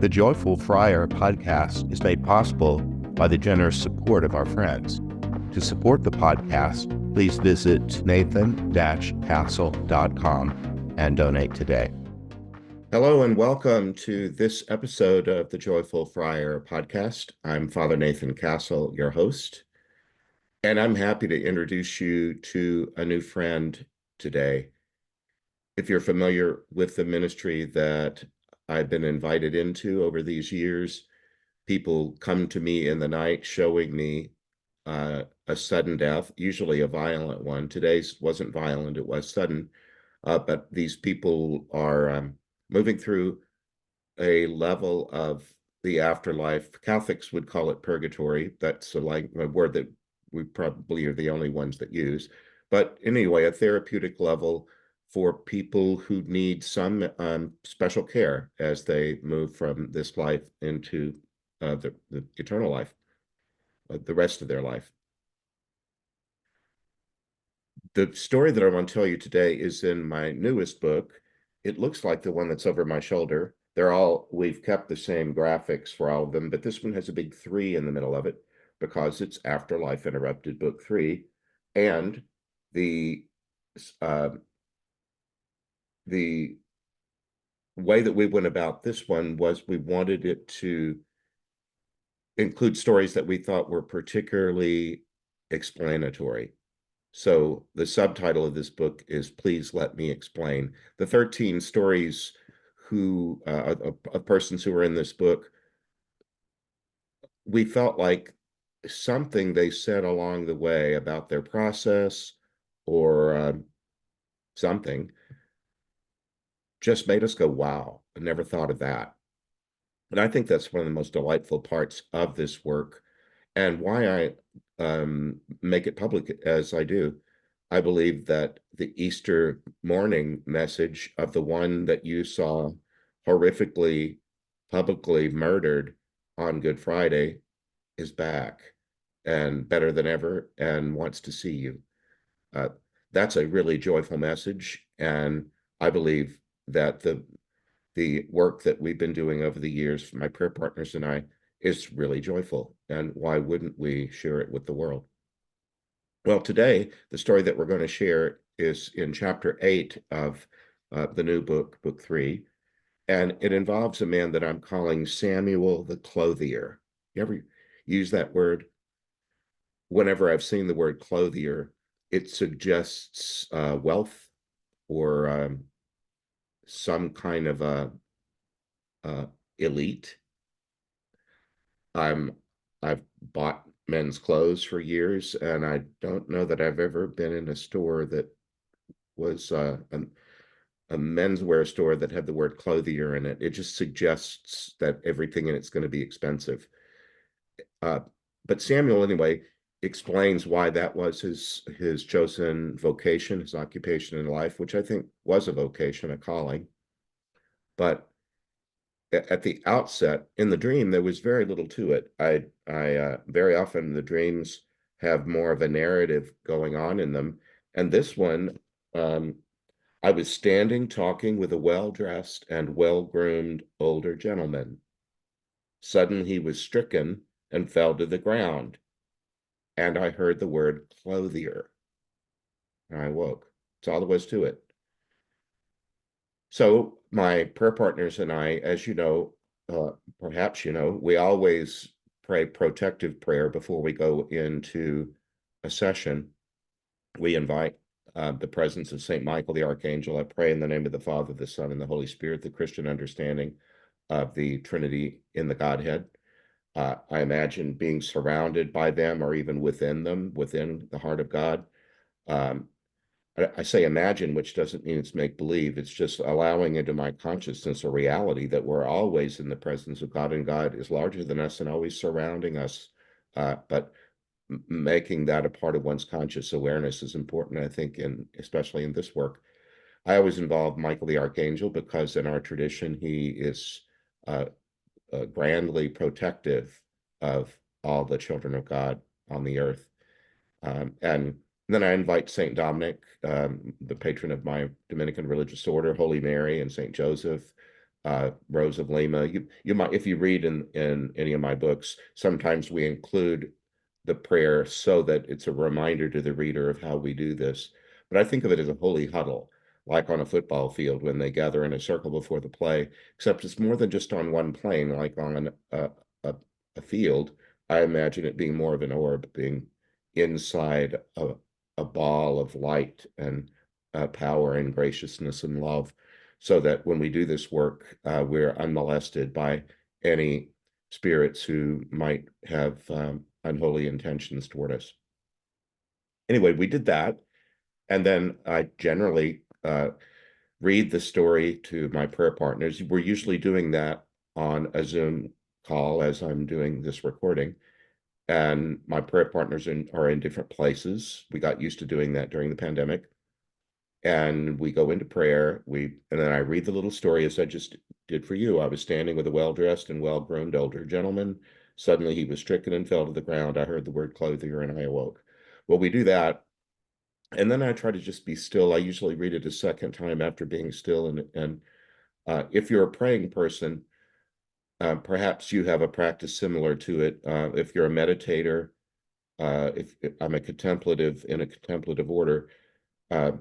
The Joyful Friar podcast is made possible by the generous support of our friends. To support the podcast, please visit nathan-castle.com and donate today. Hello and welcome to this episode of the Joyful Friar podcast. I'm Father Nathan Castle, your host, and I'm happy to introduce you to a new friend today. If you're familiar with the ministry that I've been invited into over these years, people come to me in the night showing me a sudden death, usually a violent one. Today's wasn't violent, it was sudden. But these people are moving through a level of the afterlife. Catholics would call it purgatory. That's a word that we probably are the only ones that use. But anyway, a therapeutic level for people who need some special care as they move from this life into the eternal life, the rest of their life. The story that I want to tell you today is in my newest book. It looks like the one that's over my shoulder. We've kept the same graphics for all of them, but this one has a big 3 in the middle of it because it's Afterlife Interrupted, Book 3. And the way that we went about this one was we wanted it to include stories that we thought were particularly explanatory. So the subtitle of this book is Please Let Me Explain. The 13 stories of persons who were in this book, we felt like something they said along the way about their process or something just made us go, wow, I never thought of that. And I think that's one of the most delightful parts of this work and why I make it public as I do. I believe that the Easter morning message of the one that you saw horrifically, publicly murdered on Good Friday is back and better than ever and wants to see you. That's a really joyful message. And I believe that the work that we've been doing over the years, my prayer partners and I, is really joyful. And why wouldn't we share it with the world? Well, today, the story that we're going to share is in chapter 8 of the new book, book 3. And it involves a man that I'm calling Samuel the Clothier. You ever use that word? Whenever I've seen the word clothier, it suggests wealth or some kind of elite. I've bought men's clothes for years, and I don't know that I've ever been in a store that was a menswear store that had the word clothier in it. It just suggests that everything in it's going to be expensive. But Samuel, anyway, explains why that was his chosen vocation, his occupation in life, which I think was a vocation, a calling. But at the outset in the dream, there was very little to it. I very often the dreams have more of a narrative going on in them. And this one, I was standing talking with a well-dressed and well-groomed older gentleman. Suddenly he was stricken and fell to the ground. And I heard the word clothier. And I woke. That's all there was to it. So my prayer partners and I, as you know, perhaps you know, we always pray protective prayer before we go into a session. We invite the presence of Saint Michael the Archangel. I pray in the name of the Father, the Son, and the Holy Spirit, the Christian understanding of the Trinity in the Godhead. I imagine being surrounded by them or even within them, within the heart of God. I say imagine, which doesn't mean it's make believe. It's just allowing into my consciousness a reality that we're always in the presence of God, and God is larger than us and always surrounding us. But making that a part of one's conscious awareness is important, I think, especially in this work. I always involve Michael the Archangel because in our tradition, he is grandly protective of all the children of God on the earth. And then I invite St. Dominic, the patron of my Dominican religious order, Holy Mary, and St. Joseph, Rose of Lima. You might, if you read in any of my books, sometimes we include the prayer so that it's a reminder to the reader of how we do this. But I think of it as a holy huddle, like on a football field when they gather in a circle before the play, except it's more than just on one plane, like on a, a field. I imagine it being more of an orb, being inside a ball of light and power and graciousness and love, so that when we do this work, we're unmolested by any spirits who might have unholy intentions toward us. Anyway, we did that. And then I generally read the story to my prayer partners. We're usually doing that on a Zoom call as I'm doing this recording. And my prayer partners are in different places. We got used to doing that during the pandemic. And we go into prayer. And then I read the little story as I just did for you. I was standing with a well-dressed and well-groomed older gentleman. Suddenly he was stricken and fell to the ground. I heard the word clothier and I awoke. Well, we do that. And then I try to just be still. I usually read it a second time after being still. And if you're a praying person, perhaps you have a practice similar to it. If you're a meditator, if I'm a contemplative in a contemplative order, uh,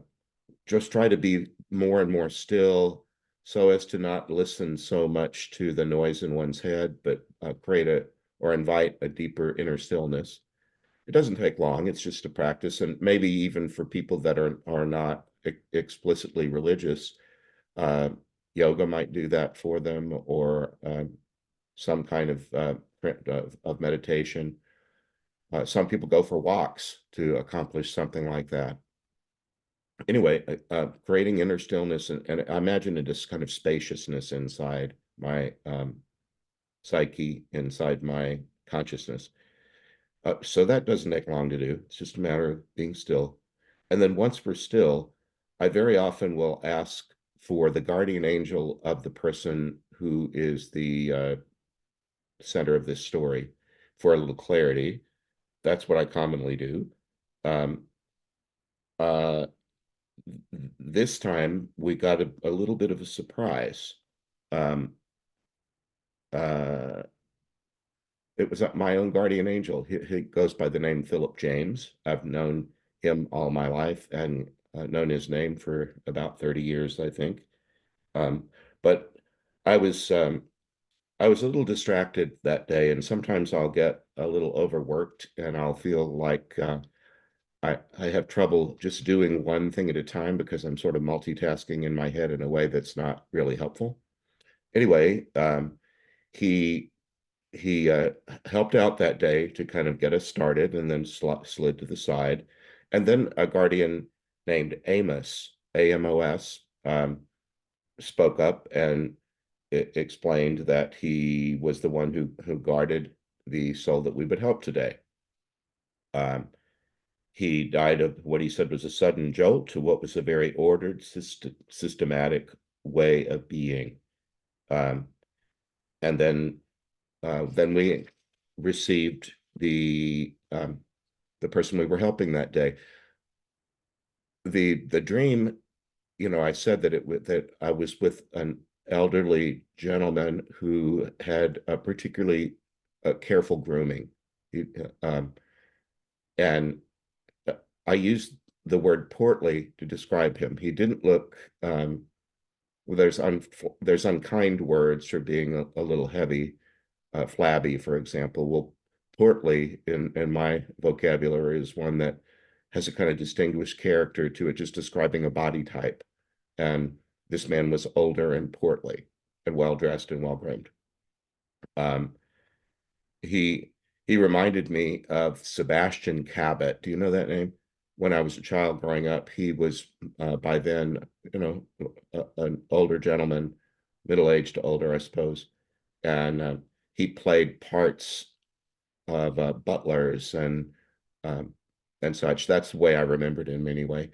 just try to be more and more still so as to not listen so much to the noise in one's head, but create or invite a deeper inner stillness. It doesn't take long. It's just a practice. And maybe even for people that are not explicitly religious, uh, yoga might do that for them, or some kind of meditation. Some people go for walks to accomplish something like that. Anyway, creating inner stillness, and I imagine it is kind of spaciousness inside my psyche, inside my consciousness. So that doesn't take long to do. It's just a matter of being still. And then once we're still, I very often will ask for the guardian angel of the person who is the center of this story for a little clarity. That's what I commonly do. Um, uh, this time we got a little bit of a surprise. Um, uh, it was my own guardian angel. He goes by the name Philip James. I've known him all my life and known his name for about 30 years, I think. But I was I was a little distracted that day, and sometimes I'll get a little overworked and I'll feel like I have trouble just doing one thing at a time because I'm sort of multitasking in my head in a way that's not really helpful. Anyway, he he helped out that day to kind of get us started, and then slid to the side. And then a guardian named Amos, Amos, spoke up and explained that he was the one who guarded the soul that we would help today. Um, he died of what he said was a sudden jolt to what was a very ordered, systematic way of being. Um, and then we received the person we were helping that day. The dream, I said that I was with an elderly gentleman who had a particularly careful grooming. He, and I used the word portly to describe him. He didn't look, well, there's unkind words for being a little heavy, flabby, for example. Well, portly in my vocabulary is one that has a kind of distinguished character to it, just describing a body type. And this man was older and portly and well dressed and well groomed. Um, he he reminded me of Sebastian Cabot. Do you know that name? When I was a child growing up, he was by then, an older gentleman, middle-aged to older, I suppose, and he played parts of butlers um, and such. That's the way I remembered him anyway.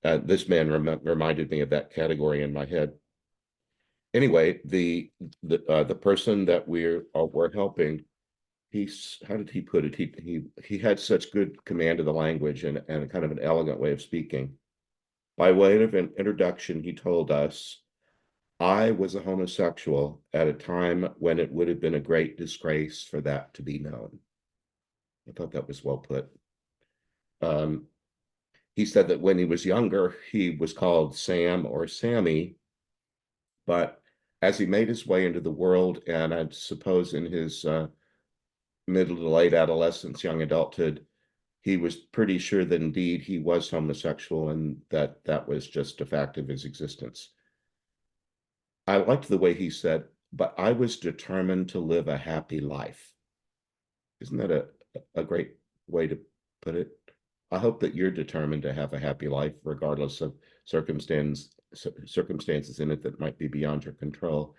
This man reminded me of that category in my head. Anyway, the person that we're helping, how did he put it? He had such good command of the language and kind of an elegant way of speaking. By way of an introduction, he told us, I was a homosexual at a time when it would have been a great disgrace for that to be known. I thought that was well put. Um, he said that when he was younger, he was called Sam or Sammy, but as he made his way into the world, and I suppose in his middle to late adolescence, young adulthood, he was pretty sure that indeed he was homosexual and that that was just a fact of his existence. I liked the way he said, but I was determined to live a happy life. Isn't that a great way to put it? I hope that you're determined to have a happy life, regardless of circumstances in it that might be beyond your control.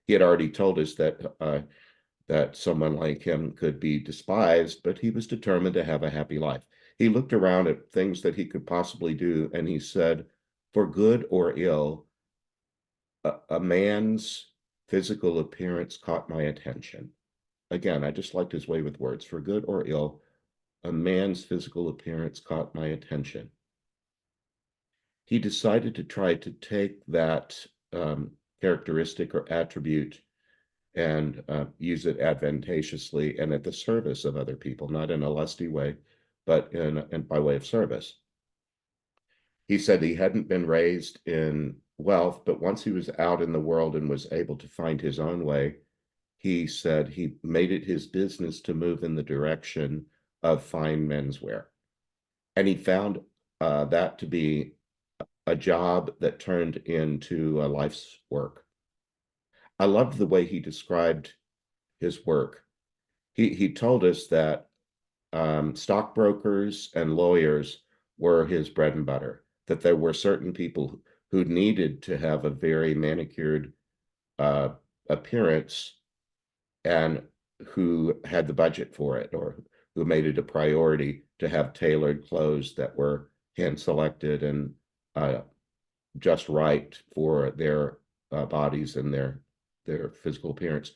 He had already told us that someone like him could be despised, but he was determined to have a happy life. He looked around at things that he could possibly do, and he said, for good or ill, a man's physical appearance caught my attention. Again, I just liked his way with words. For good or ill, a man's physical appearance caught my attention. He decided to try to take that characteristic or attribute and use it advantageously and at the service of other people, not in a lusty way, but in by way of service. He said he hadn't been raised in wealth, but once he was out in the world and was able to find his own way, he said he made it his business to move in the direction of fine menswear. And he found that to be a job that turned into a life's work. I loved the way he described his work. He told us that stockbrokers and lawyers were his bread and butter, that there were certain people who needed to have a very manicured uh, appearance and who had the budget for it or who made it a priority to have tailored clothes that were hand selected and uh, just right for their bodies and their physical appearance.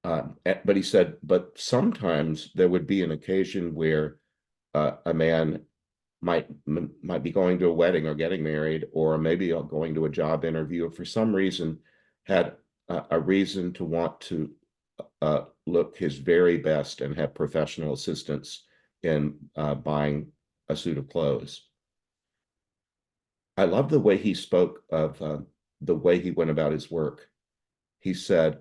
But he said, but sometimes there would be an occasion where a man might be going to a wedding or getting married, or maybe going to a job interview, or for some reason had a reason to want to look his very best and have professional assistance in buying a suit of clothes. I love the way he spoke of the way he went about his work. He said,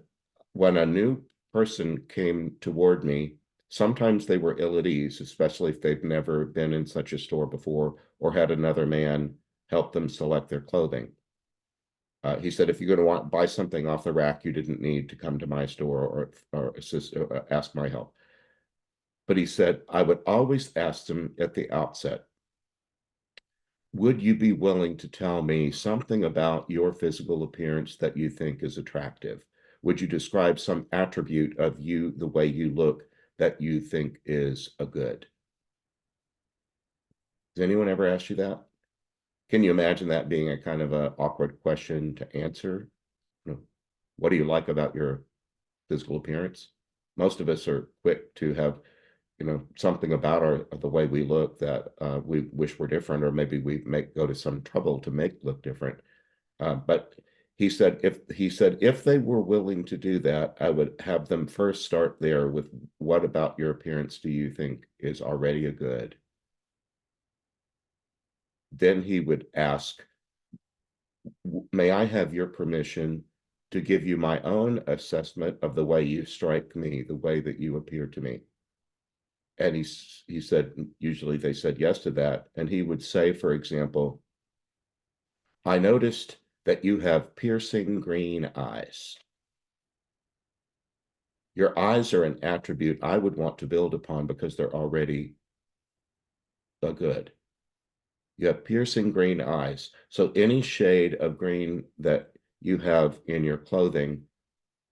when a new person came toward me, sometimes they were ill at ease, especially if they've never been in such a store before or had another man help them select their clothing. He said, if you're going to want buy something off the rack, you didn't need to come to my store or assist or ask my help. But he said, I would always ask them at the outset, would you be willing to tell me something about your physical appearance that you think is attractive? Would you describe some attribute of you, the way you look, that you think is a good? Has anyone ever asked you that? Can you imagine that being a kind of an awkward question to answer? You know, what do you like about your physical appearance? Most of us are quick to have, something about the way we look that we wish were different, or maybe we make go to some trouble to make look different. But he said if they were willing to do that, I would have them first start there with, what about your appearance do you think is already a good? Then he would ask, may I have your permission to give you my own assessment of the way you strike me, the way that you appear to me? And he said, usually they said yes to that. And he would say, for example, I noticed that you have piercing green eyes. Your eyes are an attribute I would want to build upon because they're already a good. You have piercing green eyes. So any shade of green that you have in your clothing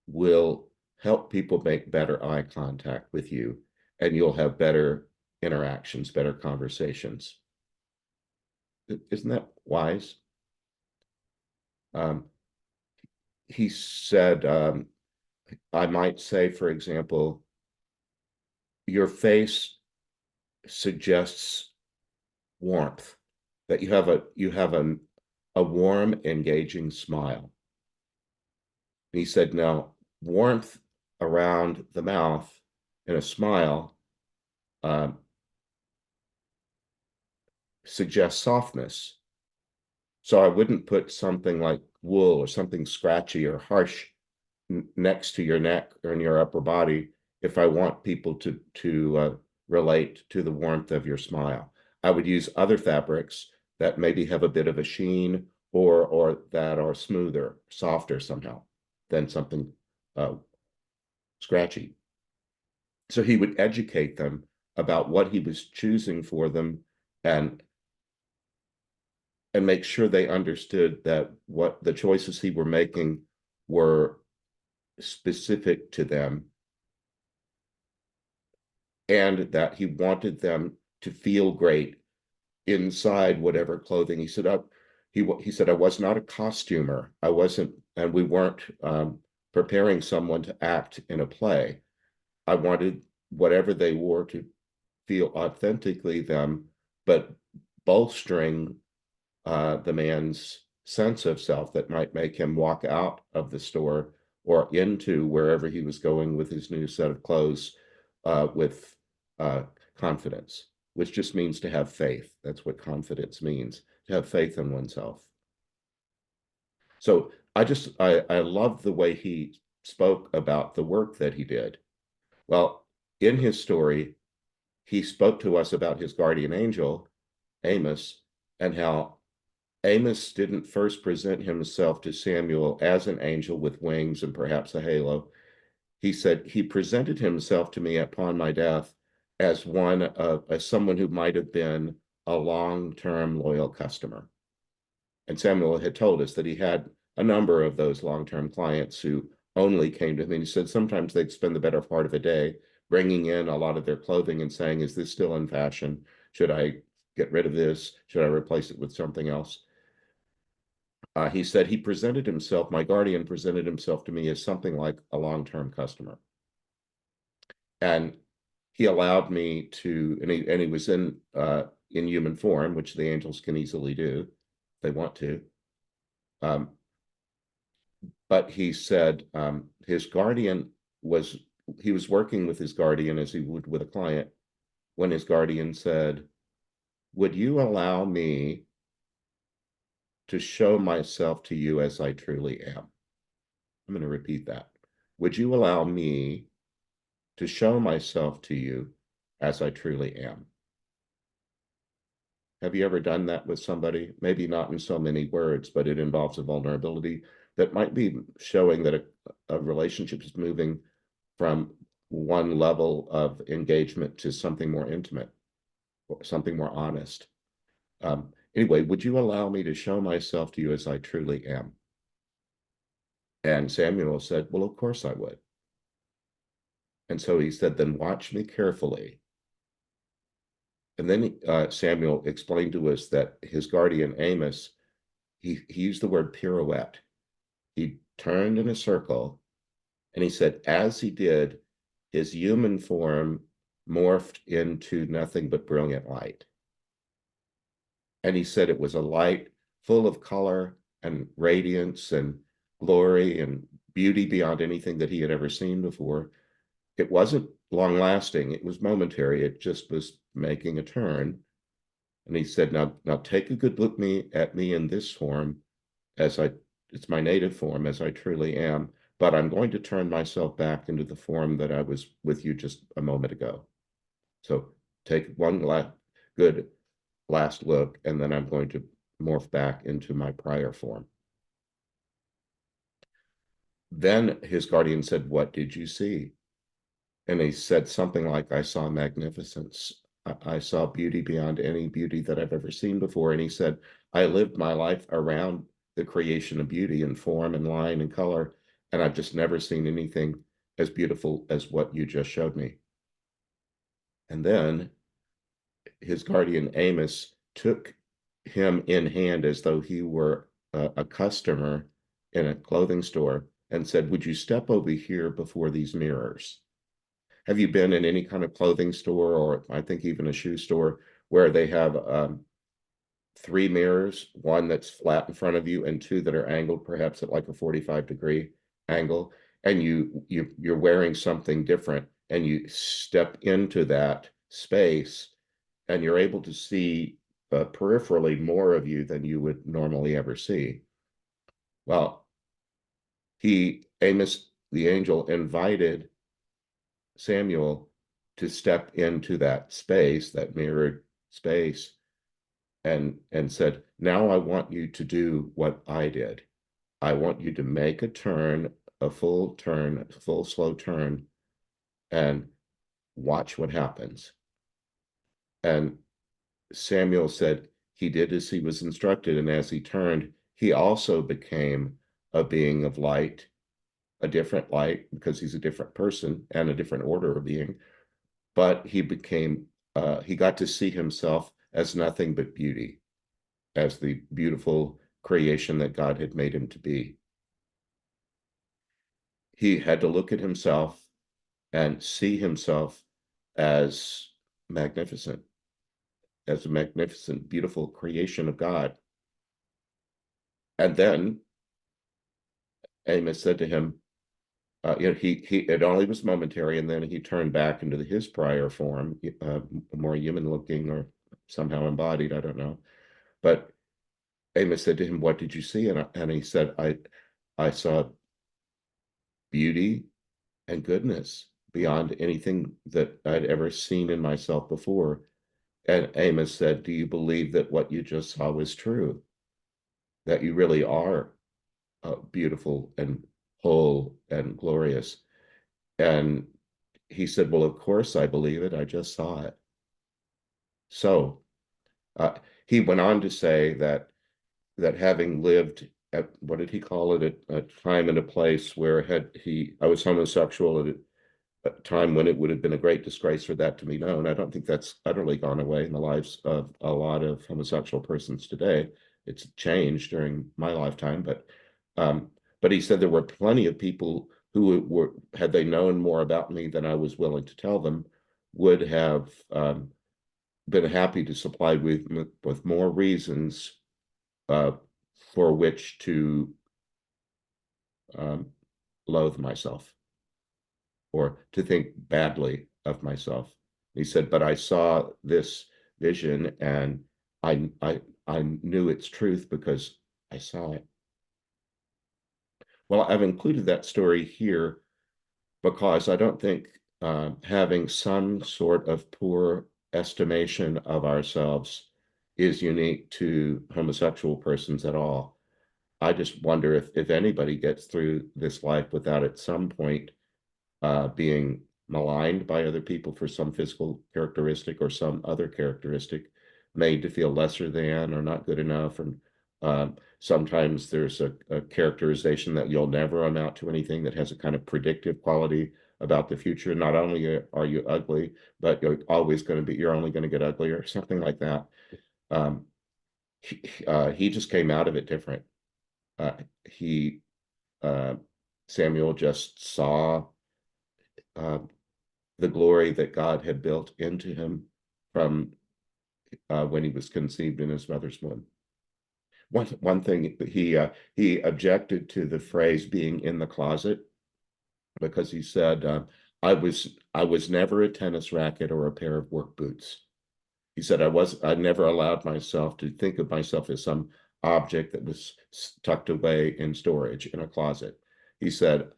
will help people make better eye contact with you, and you'll have better interactions, better conversations. Isn't that wise? Um, he said, I might say, for example, your face suggests warmth, that you have a a warm, engaging smile. He said, now, warmth around the mouth and a smile uh, suggests softness. So I wouldn't put something like wool or something scratchy or harsh next to your neck or in your upper body if I want people to relate to the warmth of your smile. I would use other fabrics that maybe have a bit of a sheen or that are smoother, softer somehow than something uh, scratchy. So he would educate them about what he was choosing for them and and make sure they understood that what the choices he were making were specific to them and that he wanted them to feel great inside whatever clothing. He said I was not a costumer. I wasn't, and we weren't preparing someone to act in a play. I wanted whatever they wore to feel authentically them, but bolstering the man's sense of self that might make him walk out of the store or into wherever he was going with his new set of clothes with uh, confidence, which just means to have faith. That's what confidence means, to have faith in oneself. So I love the way he spoke about the work that he did. Well, in his story, he spoke to us about his guardian angel, Amos, and how Amos didn't first present himself to Samuel as an angel with wings and perhaps a halo. He said he presented himself to me upon my death as as someone who might have been a long-term loyal customer. And Samuel had told us that he had a number of those long-term clients who only came to him. And he said sometimes they'd spend the better part of a day bringing in a lot of their clothing and saying, is this still in fashion? Should I get rid of this? Should I replace it with something else? He said he presented himself, my guardian presented himself to me as something like a long-term customer. And he allowed me to, and he was in human form, which the angels can easily do if they want to. But he said his guardian was, he was working with his guardian as he would with a client when his guardian said, would you allow me to show myself to you as I truly am? I'm going to repeat that. Would you allow me to show myself to you as I truly am? Have you ever done that with somebody? Maybe not in so many words, but it involves a vulnerability that might be showing that a relationship is moving from one level of engagement to something more intimate or something more honest. Anyway, would you allow me to show myself to you as I truly am? And Samuel said, well, of course I would. And so he said, then watch me carefully. And then Samuel explained to us that his guardian Amos, he used the word pirouette. He turned in a circle and he said, as he did, his human form morphed into nothing but brilliant light. And he said it was a light full of color and radiance and glory and beauty beyond anything that he had ever seen before. It wasn't long lasting, it was momentary. It just was making a turn. And he said, now take a good look at me in this form as it's my native form as I truly am, but I'm going to turn myself back into the form that I was with you just a moment ago. So take one good last look, and then I'm going to morph back into my prior form. Then his guardian said, what did you see? And he said something like, I saw magnificence. I saw beauty beyond any beauty that I've ever seen before. And he said, I lived my life around the creation of beauty and form and line and color, and I've just never seen anything as beautiful as what you just showed me. And then his guardian Amos took him in hand as though he were a customer in a clothing store and said, would you step over here before these mirrors? Have you been in any kind of clothing store, or I think even a shoe store, where they have three mirrors, one that's flat in front of you and two that are angled perhaps at like a 45-degree angle, and you're wearing something different, and you step into that space and you're able to see peripherally more of you than you would normally ever see. Well, Amos the angel invited Samuel to step into that space, that mirrored space, and said, now I want you to do what I did. I want you to make a turn, a full turn, full slow turn, and watch what happens. And Samuel said he did as he was instructed, and as he turned, he also became a being of light, a different light, because he's a different person and a different order of being. But he got to see himself as nothing but beauty, as the beautiful creation that God had made him to be. He had to look at himself and see himself as magnificent, as a magnificent, beautiful creation of God. And then Amos said to him, it only was momentary, and then he turned back into his prior form, more human looking or somehow embodied, I don't know. But Amos said to him, what did you see? And he said, I saw beauty and goodness beyond anything that I'd ever seen in myself before. And Amos said, do you believe that what you just saw was true? That you really are beautiful and whole and glorious? And he said, well, of course I believe it. I just saw it. So uh, he went on to say that having lived at, what did he call it, a time and a place where I was homosexual at a time when it would have been a great disgrace for that to be known. I don't think that's utterly gone away in the lives of a lot of homosexual persons today. It's changed during my lifetime, but he said there were plenty of people who were, had they known more about me than I was willing to tell them, would have been happy to supply with more reasons uh, for which to um, loathe myself or to think badly of myself. He said, but I saw this vision and I knew its truth because I saw it. Well, I've included that story here because I don't think having some sort of poor estimation of ourselves is unique to homosexual persons at all. I just wonder if anybody gets through this life without at some point being maligned by other people for some physical characteristic or some other characteristic, made to feel lesser than or not good enough. And sometimes there's a characterization that you'll never amount to anything, that has a kind of predictive quality about the future. Not only are you ugly, but you're only going to get uglier, something like that. Um, he just came out of it different. Uh, he uh, Samuel just saw uh, the glory that God had built into him from when he was conceived in his mother's womb. One thing, he objected to the phrase being in the closet, because he said, I was never a tennis racket or a pair of work boots. He said, I never allowed myself to think of myself as some object that was tucked away in storage in a closet. He said,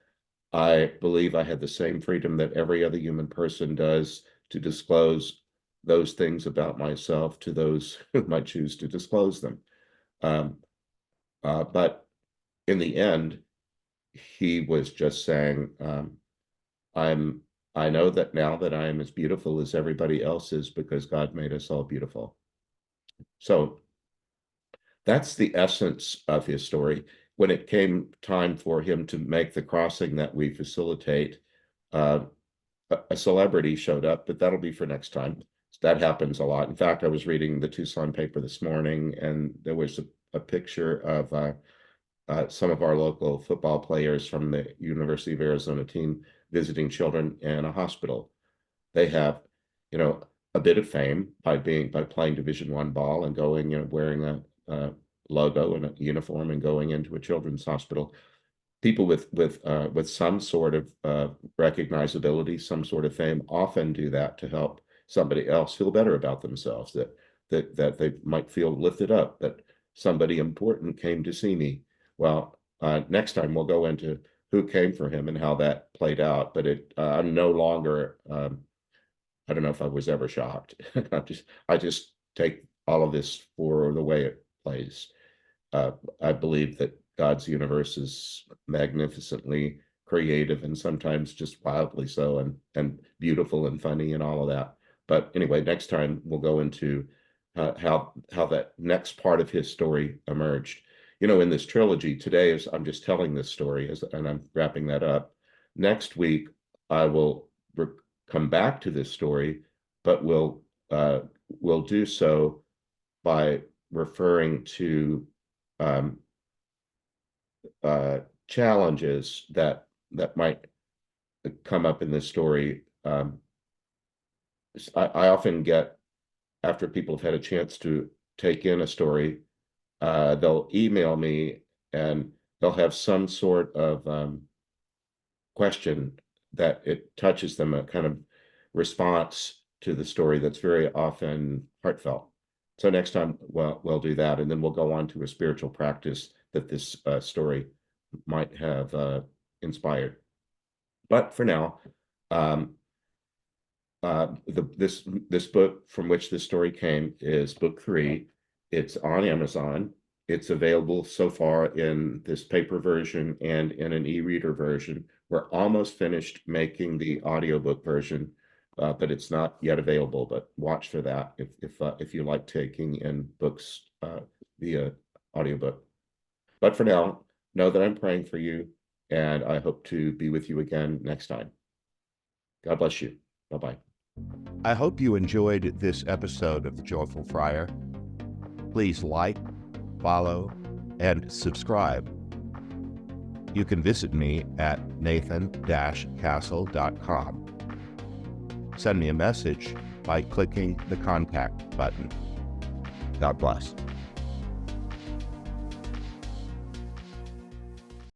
I believe I had the same freedom that every other human person does to disclose those things about myself to those who might choose to disclose them. Um, but in the end, he was just saying, I'm I know that now that I am as beautiful as everybody else is because God made us all beautiful. So that's the essence of his story. When it came time for him to make the crossing that we facilitate, uh, a celebrity showed up, but that'll be for next time. That happens a lot. In fact, I was reading the Tucson paper this morning, and there was a picture of some of our local football players from the University of Arizona team visiting children in a hospital. They have, you know, a bit of fame by playing Division I ball and going, wearing a logo and a uniform and going into a children's hospital. People with some sort of recognizability, some sort of fame, often do that to help somebody else feel better about themselves. That they might feel lifted up. That somebody important came to see me. Well, next time we'll go into who came for him and how that played out. But I'm no longer. I don't know if I was ever shocked. I just take all of this for the way it plays. I believe that God's universe is magnificently creative and sometimes just wildly so, and beautiful and funny and all of that. But anyway, next time we'll go into how that next part of his story emerged. In this trilogy today, as I'm just telling this story, and I'm wrapping that up. Next week, I will come back to this story, but we'll do so by referring to challenges that might come up in this story. I often get, after people have had a chance to take in a story, they'll email me and they'll have some sort of question that it touches them, a kind of response to the story that's very often heartfelt. So next time we'll do that, and then we'll go on to a spiritual practice that this story might have inspired. But for now, this book from which this story came is book 3. It's on Amazon. It's available so far in this paper version and in an e-reader version. We're almost finished making the audiobook version, but it's not yet available. But watch for that if you like taking in books via audiobook. But for now, know that I'm praying for you, and I hope to be with you again next time. God bless you. Bye-bye. I hope you enjoyed this episode of The Joyful Friar. Please like, follow, and subscribe. You can visit me at nathan-castle.com. Send me a message by clicking the contact button. God bless.